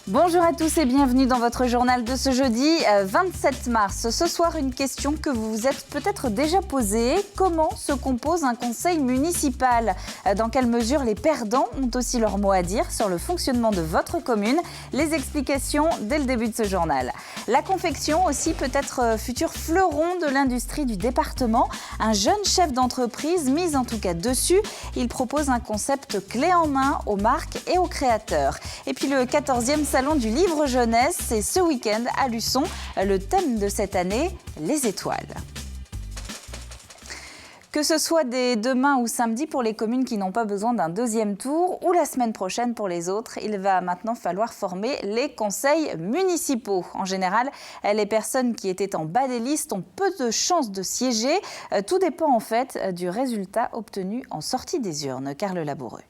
Bonjour à tous et bienvenue dans votre journal de ce jeudi 27 mars. Ce soir, une question que vous vous êtes peut-être déjà posée. Comment se compose un conseil municipal? Dans quelle mesure les perdants ont aussi leur mot à dire sur le fonctionnement de votre commune? Les explications dès le début de ce journal. La confection aussi peut être futur fleuron de l'industrie du département. Un jeune chef d'entreprise mise en tout cas dessus. Il propose un concept clé en main aux marques et aux créateurs. Et puis le 14e Salon du livre jeunesse, c'est ce week-end à Luçon. Le thème de cette année, les étoiles. Que ce soit dès demain ou samedi pour les communes qui n'ont pas besoin d'un deuxième tour ou la semaine prochaine pour les autres, il va maintenant falloir former les conseils municipaux. En général, les personnes qui étaient en bas des listes ont peu de chances de siéger. Tout dépend en fait du résultat obtenu en sortie des urnes. Carl Laboureux.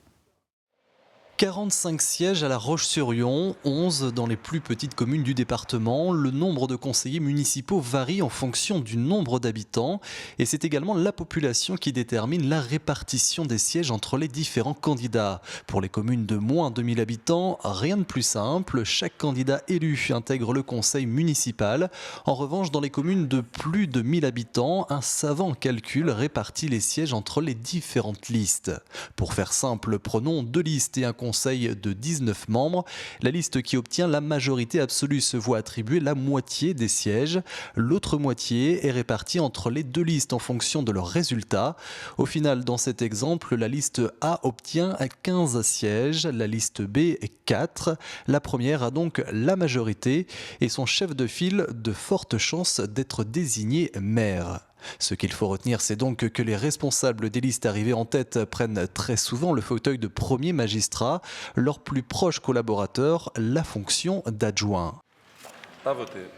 45 sièges à La Roche-sur-Yon, 11 dans les plus petites communes du département. Le nombre de conseillers municipaux varie en fonction du nombre d'habitants et c'est également la population qui détermine la répartition des sièges entre les différents candidats. Pour les communes de moins de 1000 habitants, rien de plus simple. Chaque candidat élu intègre le conseil municipal. En revanche, dans les communes de plus de 1000 habitants, un savant calcul répartit les sièges entre les différentes listes. Pour faire simple, prenons deux listes et un conseil de 19 membres. La liste qui obtient la majorité absolue se voit attribuer la moitié des sièges. L'autre moitié est répartie entre les deux listes en fonction de leurs résultats. Au final, dans cet exemple, la liste A obtient 15 sièges, la liste B 4. La première a donc la majorité et son chef de file de fortes chances d'être désigné maire. Ce qu'il faut retenir, c'est donc que les responsables des listes arrivées en tête prennent très souvent le fauteuil de premier magistrat, leur plus proche collaborateur, la fonction d'adjoint.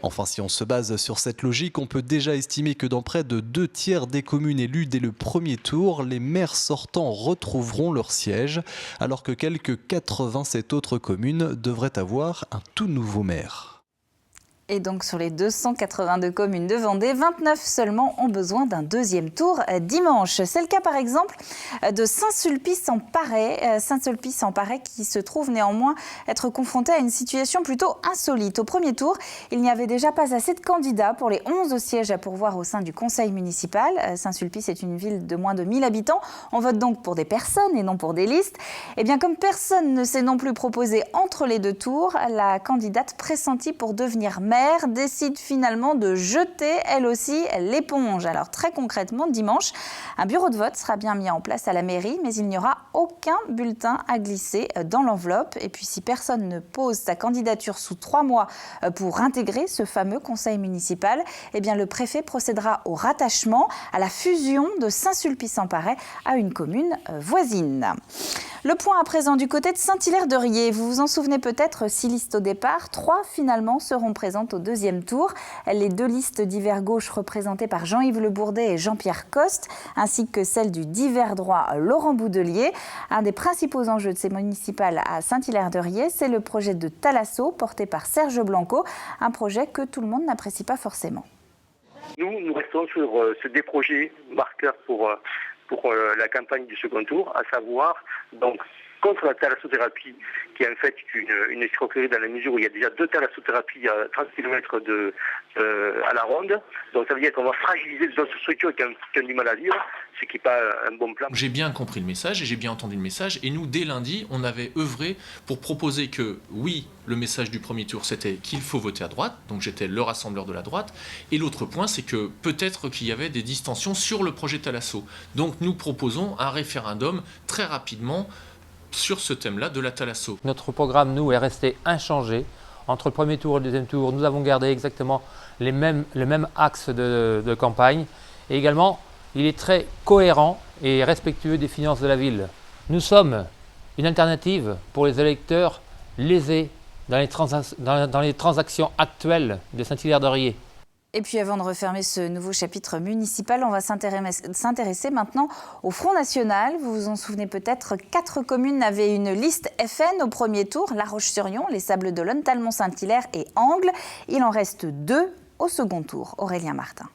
Enfin, si on se base sur cette logique, on peut déjà estimer que dans près de 2/3 des communes élues dès le premier tour, les maires sortants retrouveront leur siège, alors que quelques 87 autres communes devraient avoir un tout nouveau maire. Et donc sur les 282 communes de Vendée, 29 seulement ont besoin d'un deuxième tour dimanche. C'est le cas par exemple de Saint-Sulpice-en-Paray. Saint-Sulpice-en-Paray qui se trouve néanmoins être confronté à une situation plutôt insolite. Au premier tour, il n'y avait déjà pas assez de candidats pour les 11 sièges à pourvoir au sein du conseil municipal. Saint-Sulpice est une ville de moins de 1000 habitants. On vote donc pour des personnes et non pour des listes. Et bien comme personne ne s'est non plus proposé entre les deux tours, la candidate pressentie pour devenir maire décide finalement de jeter elle aussi l'éponge. Alors très concrètement, dimanche, un bureau de vote sera bien mis en place à la mairie, mais il n'y aura aucun bulletin à glisser dans l'enveloppe. Et puis si personne ne pose sa candidature sous 3 mois pour intégrer ce fameux conseil municipal, eh bien le préfet procédera au rattachement, à la fusion de Saint-Sulpice-en-Paray à une commune voisine. Le point à présent du côté de Saint-Hilaire-de-Riez. Vous vous en souvenez peut-être, 6 listes au départ, 3 finalement seront présentes au deuxième tour. Les 2 listes d'hiver gauche représentées par Jean-Yves Le Bourdet et Jean-Pierre Coste, ainsi que celle du d'hiver droit Laurent Boudelier. Un des principaux enjeux de ces municipales à Saint-Hilaire-de-Riez, c'est le projet de Thalasso porté par Serge Blanco, un projet que tout le monde n'apprécie pas forcément. Nous restons sur des projets marqueurs pour la campagne du second tour, à savoir donc contre la thalassothérapie, qui est en fait une escroquerie dans la mesure où il y a déjà 2 thalassothérapies à 30 km à la ronde. Donc ça veut dire qu'on va fragiliser d'autres structures qui ont du mal à vivre, ce qui n'est pas un bon plan. J'ai bien compris le message et j'ai bien entendu le message. Et nous, dès lundi, on avait œuvré pour proposer que, oui, le message du premier tour, c'était qu'il faut voter à droite. Donc j'étais le rassembleur de la droite. Et l'autre point, c'est que peut-être qu'il y avait des distensions sur le projet Thalasso. Donc nous proposons un référendum très rapidement sur ce thème-là de la Thalasso. Notre programme, nous, est resté inchangé. Entre le premier tour et le deuxième tour, nous avons gardé exactement les mêmes axes de campagne. Et également, il est très cohérent et respectueux des finances de la ville. Nous sommes une alternative pour les électeurs lésés dans les transactions actuelles de Saint-Hilaire-de-Riez. Et puis avant de refermer ce nouveau chapitre municipal, on va s'intéresser maintenant au Front National. Vous vous en souvenez peut-être, 4 communes avaient une liste FN au premier tour, La Roche-sur-Yon, les Sables-d'Olonne, Talmont-Saint-Hilaire et Angles. Il en reste 2 au second tour. Aurélien Martin.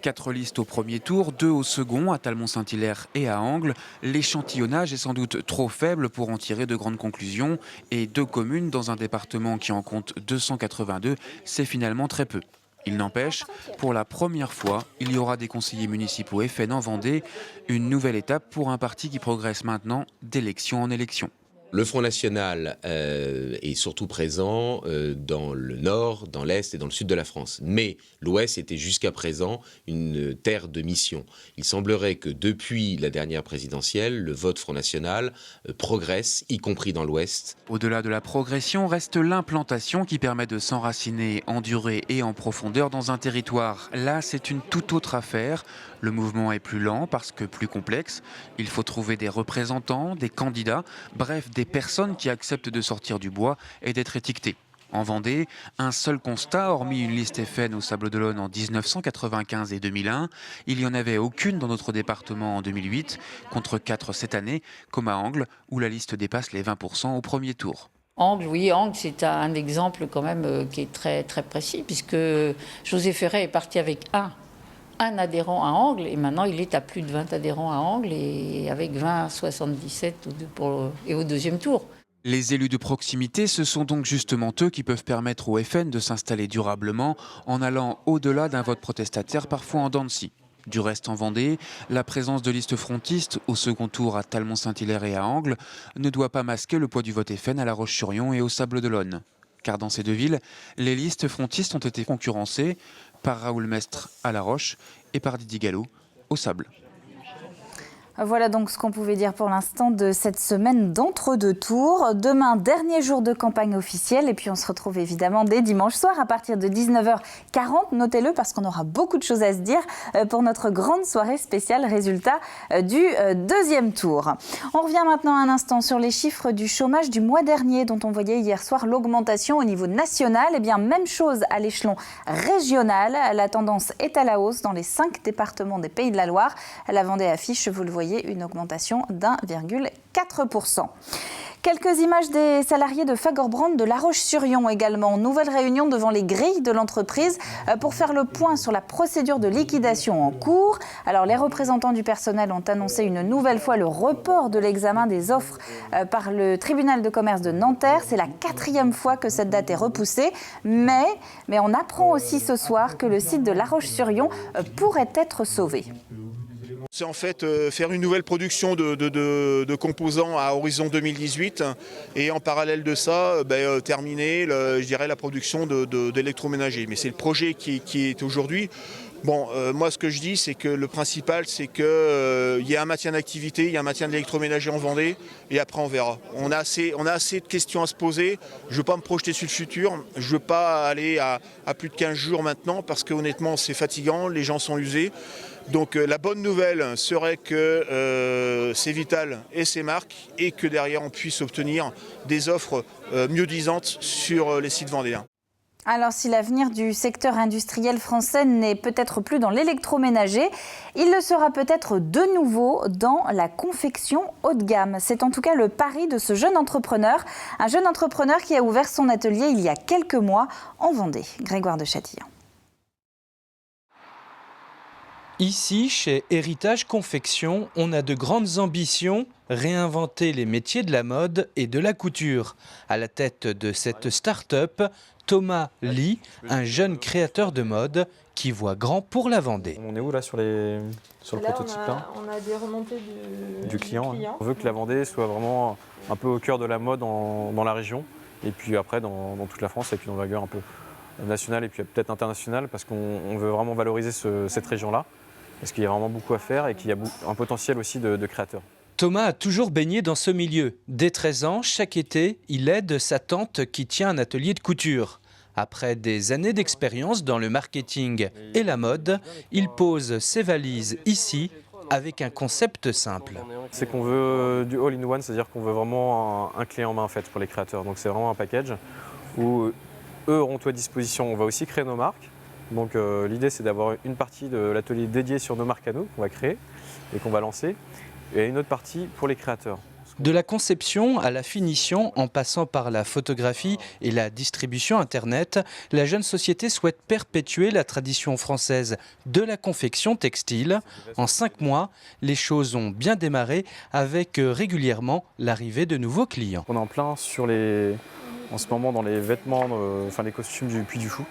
4 listes au premier tour, 2 au second, à Talmont-Saint-Hilaire et à Angles. L'échantillonnage est sans doute trop faible pour en tirer de grandes conclusions. Et 2 communes dans un département qui en compte 282, c'est finalement très peu. Il n'empêche, pour la première fois, il y aura des conseillers municipaux FN en Vendée. Une nouvelle étape pour un parti qui progresse maintenant d'élection en élection. Le Front National est surtout présent dans le nord, dans l'est et dans le sud de la France. Mais l'ouest était jusqu'à présent une terre de mission. Il semblerait que depuis la dernière présidentielle, le vote Front National progresse, y compris dans l'ouest. Au-delà de la progression, reste l'implantation qui permet de s'enraciner en durée et en profondeur dans un territoire. Là, c'est une toute autre affaire. Le mouvement est plus lent parce que plus complexe. Il faut trouver des représentants, des candidats, bref, des personnes qui acceptent de sortir du bois et d'être étiquetées. En Vendée, un seul constat, hormis une liste FN au Sables-d'Olonne en 1995 et 2001, il n'y en avait aucune dans notre département en 2008, contre 4 cette année, comme à Angles, où la liste dépasse les 20% au premier tour. Angles, oui, Angles, c'est un exemple quand même qui est très, très précis, puisque José Ferret est parti avec un adhérent à Angles, et maintenant il est à plus de 20 adhérents à Angles, et avec 20,77 et au deuxième tour. Les élus de proximité, ce sont donc justement eux qui peuvent permettre au FN de s'installer durablement en allant au-delà d'un vote protestataire, parfois en dents de scie. Du reste, en Vendée, la présence de listes frontistes au second tour à Talmont-Saint-Hilaire et à Angles ne doit pas masquer le poids du vote FN à La Roche-sur-Yon et au Sables-d'Olonne. Car dans ces deux villes, les listes frontistes ont été concurrencées par Raoul Mestre à La Roche et par Didier Gallo au Sable. Voilà donc ce qu'on pouvait dire pour l'instant de cette semaine d'entre-deux tours. Demain, dernier jour de campagne officielle, et puis on se retrouve évidemment dès dimanche soir à partir de 19h40. Notez-le parce qu'on aura beaucoup de choses à se dire pour notre grande soirée spéciale résultat du deuxième tour. On revient maintenant un instant sur les chiffres du chômage du mois dernier dont on voyait hier soir l'augmentation au niveau national. Eh bien, même chose à l'échelon régional. La tendance est à la hausse dans les 5 départements des Pays de la Loire. La Vendée affiche, vous le voyez, une augmentation d'1,4%. Quelques images des salariés de Fagerbrand de La Roche-sur-Yon également. Nouvelle réunion devant les grilles de l'entreprise pour faire le point sur la procédure de liquidation en cours. Alors, les représentants du personnel ont annoncé une nouvelle fois le report de l'examen des offres par le tribunal de commerce de Nanterre. C'est la 4e fois que cette date est repoussée. Mais on apprend aussi ce soir que le site de La Roche-sur-Yon pourrait être sauvé. C'est en fait faire une nouvelle production de composants à horizon 2018 et en parallèle de ça, terminer je dirais, la production d'électroménager. Mais c'est le projet qui est aujourd'hui. Bon, moi ce que je dis, c'est que le principal, c'est qu'il y a un maintien d'activité, il y a un maintien de l'électroménager en Vendée, et après on verra. On a assez de questions à se poser, je ne veux pas me projeter sur le futur, je ne veux pas aller à plus de 15 jours maintenant, parce que honnêtement c'est fatigant, les gens sont usés. Donc la bonne nouvelle serait que Cévital ait ses marques et que derrière on puisse obtenir des offres mieux disantes sur les sites vendéens. Alors si l'avenir du secteur industriel français n'est peut-être plus dans l'électroménager, il le sera peut-être de nouveau dans la confection haut de gamme. C'est en tout cas le pari de ce jeune entrepreneur, un jeune entrepreneur qui a ouvert son atelier il y a quelques mois en Vendée. Grégoire de Châtillon. Ici, chez Héritage Confection, on a de grandes ambitions, réinventer les métiers de la mode et de la couture. À la tête de cette start-up, Thomas Lee, un jeune créateur de mode qui voit grand pour la Vendée. On est où là sur le prototype là On a des remontées du client. On veut que la Vendée soit vraiment un peu au cœur de la mode dans la région et puis après dans toute la France avec une envergure un peu nationale et puis peut-être internationale parce qu'on veut vraiment valoriser cette région-là. Parce qu'il y a vraiment beaucoup à faire et qu'il y a un potentiel aussi de créateurs. Thomas a toujours baigné dans ce milieu. Dès 13 ans, chaque été, il aide sa tante qui tient un atelier de couture. Après des années d'expérience dans le marketing et la mode, il pose ses valises ici avec un concept simple. C'est qu'on veut du all-in-one, c'est-à-dire qu'on veut vraiment un clé en main en fait, pour les créateurs. Donc c'est vraiment un package où eux auront tout à disposition. On va aussi créer nos marques. Donc l'idée c'est d'avoir une partie de l'atelier dédié sur nos marques à nous qu'on va créer et qu'on va lancer et une autre partie pour les créateurs. De la conception à la finition, en passant par la photographie et la distribution Internet, la jeune société souhaite perpétuer la tradition française de la confection textile. En 5 mois, les choses ont bien démarré avec régulièrement l'arrivée de nouveaux clients. On est en plein en ce moment dans les vêtements, les costumes du Puy du Fou.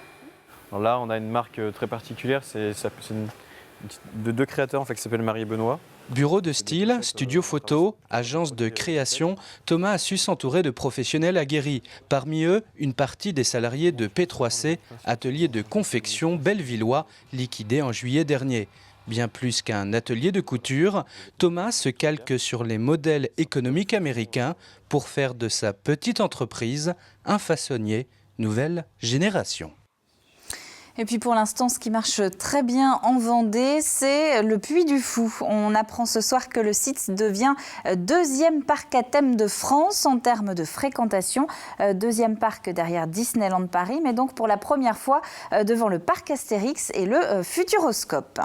Alors là, on a une marque très particulière, c'est de 2 créateurs en fait, qui s'appellent Marie et Benoît. Bureau de style, studio photo, agence de création, Thomas a su s'entourer de professionnels aguerris. Parmi eux, une partie des salariés de P3C, atelier de confection bellevillois, liquidé en juillet dernier. Bien plus qu'un atelier de couture, Thomas se calque sur les modèles économiques américains pour faire de sa petite entreprise un façonnier nouvelle génération. Et puis pour l'instant, ce qui marche très bien en Vendée, c'est le Puy du Fou. On apprend ce soir que le site devient 2e parc à thème de France en termes de fréquentation. 2e parc derrière Disneyland Paris, mais donc pour la première fois devant le parc Astérix et le Futuroscope.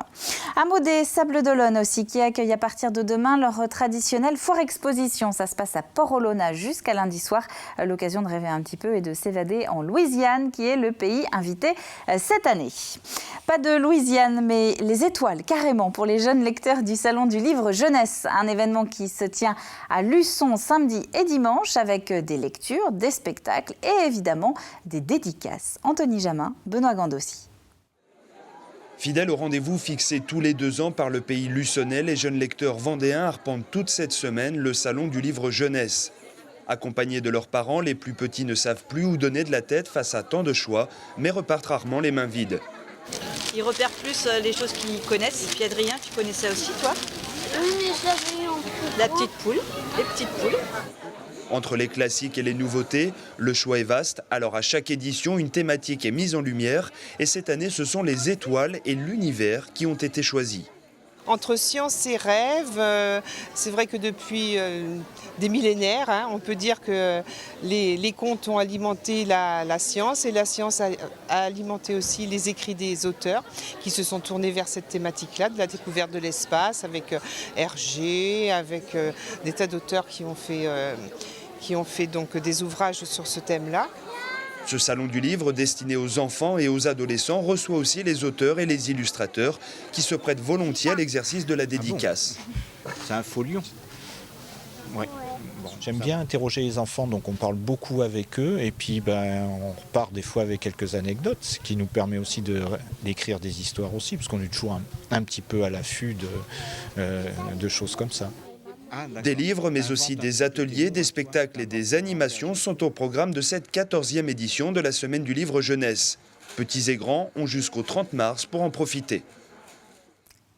Un mot des Sables d'Olonne aussi, qui accueillent à partir de demain leur traditionnelle foire exposition. Ça se passe à Port-Olona jusqu'à lundi soir. L'occasion de rêver un petit peu et de s'évader en Louisiane, qui est le pays invité cette année. Pas de Louisiane, mais les étoiles, carrément, pour les jeunes lecteurs du Salon du Livre Jeunesse. Un événement qui se tient à Luçon samedi et dimanche avec des lectures, des spectacles et évidemment des dédicaces. Anthony Jamin, Benoît Gandossi. Fidèles au rendez-vous fixé tous les 2 ans par le pays luçonnais, les jeunes lecteurs vendéens arpentent toute cette semaine le Salon du Livre Jeunesse. Accompagnés de leurs parents, les plus petits ne savent plus où donner de la tête face à tant de choix, mais repartent rarement les mains vides. Ils repèrent plus les choses qu'ils connaissent. Et puis Adrien, tu connaissais aussi, toi? Oui, mais je l'avais en plus. La petite poule, les petites poules. Entre les classiques et les nouveautés, le choix est vaste. Alors à chaque édition, une thématique est mise en lumière. Et cette année, ce sont les étoiles et l'univers qui ont été choisis. Entre science et rêve, c'est vrai que depuis des millénaires, on peut dire que les contes ont alimenté la science et la science a alimenté aussi les écrits des auteurs qui se sont tournés vers cette thématique-là, de la découverte de l'espace avec Hergé, avec des tas d'auteurs qui ont fait donc des ouvrages sur ce thème-là. Ce salon du livre destiné aux enfants et aux adolescents reçoit aussi les auteurs et les illustrateurs qui se prêtent volontiers à l'exercice de la dédicace. C'est un folion. Ouais. Bon, j'aime bien interroger les enfants, donc on parle beaucoup avec eux et puis on repart des fois avec quelques anecdotes, ce qui nous permet aussi d'écrire des histoires aussi, parce qu'on est toujours un petit peu à l'affût de choses comme ça. Des livres, mais aussi des ateliers, des spectacles et des animations sont au programme de cette 14e édition de la Semaine du Livre Jeunesse. Petits et grands ont jusqu'au 30 mars pour en profiter.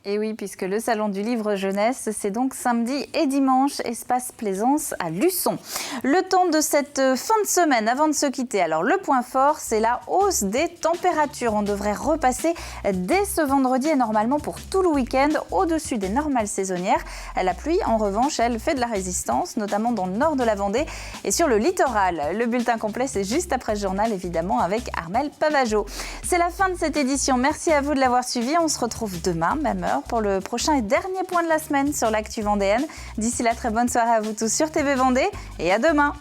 Et oui, puisque le Salon du Livre Jeunesse, c'est donc samedi et dimanche, espace Plaisance à Luçon. Le temps de cette fin de semaine, avant de se quitter. Alors le point fort, c'est la hausse des températures. On devrait repasser dès ce vendredi et normalement pour tout le week-end au-dessus des normales saisonnières. La pluie, en revanche, elle fait de la résistance, notamment dans le nord de la Vendée et sur le littoral. Le bulletin complet, c'est juste après ce journal, évidemment, avec Armelle Pavageau. C'est la fin de cette édition. Merci à vous de l'avoir suivi. On se retrouve demain, même heure, pour le prochain et dernier point de la semaine sur l'actu vendéenne. D'ici là, très bonne soirée à vous tous sur TV Vendée et à demain.